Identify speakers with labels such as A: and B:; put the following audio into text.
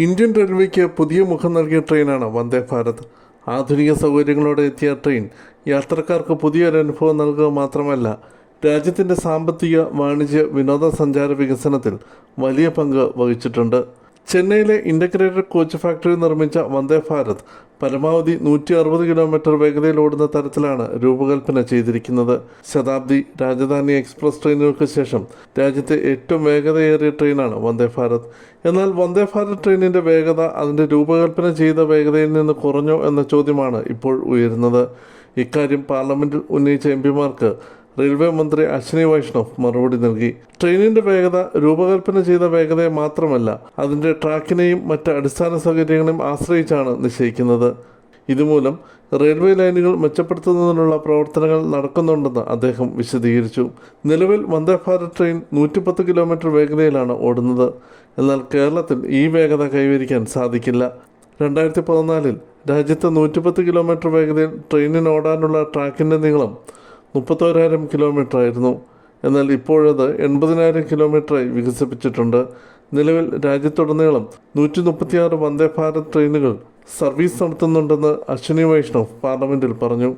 A: Indian റെയിൽവേക്ക് പുതിയ മുഖം നൽകിയ ട്രെയിനാണ് വന്ദേ ഭാരത്. ആധുനിക സൗകര്യങ്ങളോടെ എത്തിയ ട്രെയിൻ യാത്രക്കാർക്ക് പുതിയൊരു അനുഭവം നൽകുക മാത്രമല്ല, രാജ്യത്തിൻ്റെ സാമ്പത്തിക, വാണിജ്യ, വിനോദസഞ്ചാര വികസനത്തിൽ വലിയ പങ്ക് വഹിച്ചിട്ടുണ്ട്. ചെന്നൈയിലെ ഇൻ്റഗ്രേറ്റഡ് കോച്ച് ഫാക്ടറി നിർമ്മിച്ച വന്ദേ ഭാരത് പരമാവധി 160 കിലോമീറ്റർ വേഗതയിൽ ഓടുന്ന തരത്തിലാണ് രൂപകൽപ്പന ചെയ്തിരിക്കുന്നത്. ശതാബ്ദി, രാജധാനി എക്സ്പ്രസ് ട്രെയിനുകൾക്ക് ശേഷം രാജ്യത്തെ ഏറ്റവും വേഗതയേറിയ ട്രെയിനാണ് വന്ദേ ഭാരത്. എന്നാൽ വന്ദേ ഭാരത് ട്രെയിനിൻ്റെ വേഗത അതിൻ്റെ രൂപകൽപ്പന ചെയ്ത വേഗതയിൽ നിന്ന് കുറഞ്ഞോ എന്ന ചോദ്യമാണ് ഇപ്പോൾ ഉയരുന്നത്. ഇക്കാര്യം പാർലമെൻറ്റിൽ ഉന്നയിച്ച എംപിമാർക്ക് റെയിൽവേ മന്ത്രി അശ്വിനി വൈഷ്ണവ് മറുപടി നൽകി. ട്രെയിനിൻ്റെ വേഗത രൂപകൽപ്പന ചെയ്ത വേഗതയെ മാത്രമല്ല, അതിൻ്റെ ട്രാക്കിനെയും മറ്റ് അടിസ്ഥാന സൗകര്യങ്ങളെയും ആശ്രയിച്ചാണ് നിശ്ചയിക്കുന്നത്. ഇതുമൂലം റെയിൽവേ ലൈനുകൾ മെച്ചപ്പെടുത്തുന്നതിനുള്ള പ്രവർത്തനങ്ങൾ നടക്കുന്നുണ്ടെന്ന് അദ്ദേഹം വിശദീകരിച്ചു. നിലവിൽ വന്ദേ ഭാരത് ട്രെയിൻ 110 കിലോമീറ്റർ വേഗതയിലാണ് ഓടുന്നത്. എന്നാൽ കേരളത്തിൽ ഈ വേഗത കൈവരിക്കാൻ സാധിക്കില്ല. 2014 രാജ്യത്ത് 110 കിലോമീറ്റർ വേഗതയിൽ ട്രെയിനിന് ഓടാനുള്ള ട്രാക്കിൻ്റെ നീളം 31,000 കിലോമീറ്റർ ആയിരുന്നു. എന്നാൽ ഇപ്പോഴത് 80,000 കിലോമീറ്ററായി വികസിപ്പിച്ചിട്ടുണ്ട്. നിലവിൽ രാജ്യത്തുടനീളം 136 വന്ദേ ഭാരത് ട്രെയിനുകൾ സർവീസ് നടത്തുന്നുണ്ടെന്ന് അശ്വിനി വൈഷ്ണവ് പാർലമെൻറ്റിൽ പറഞ്ഞു.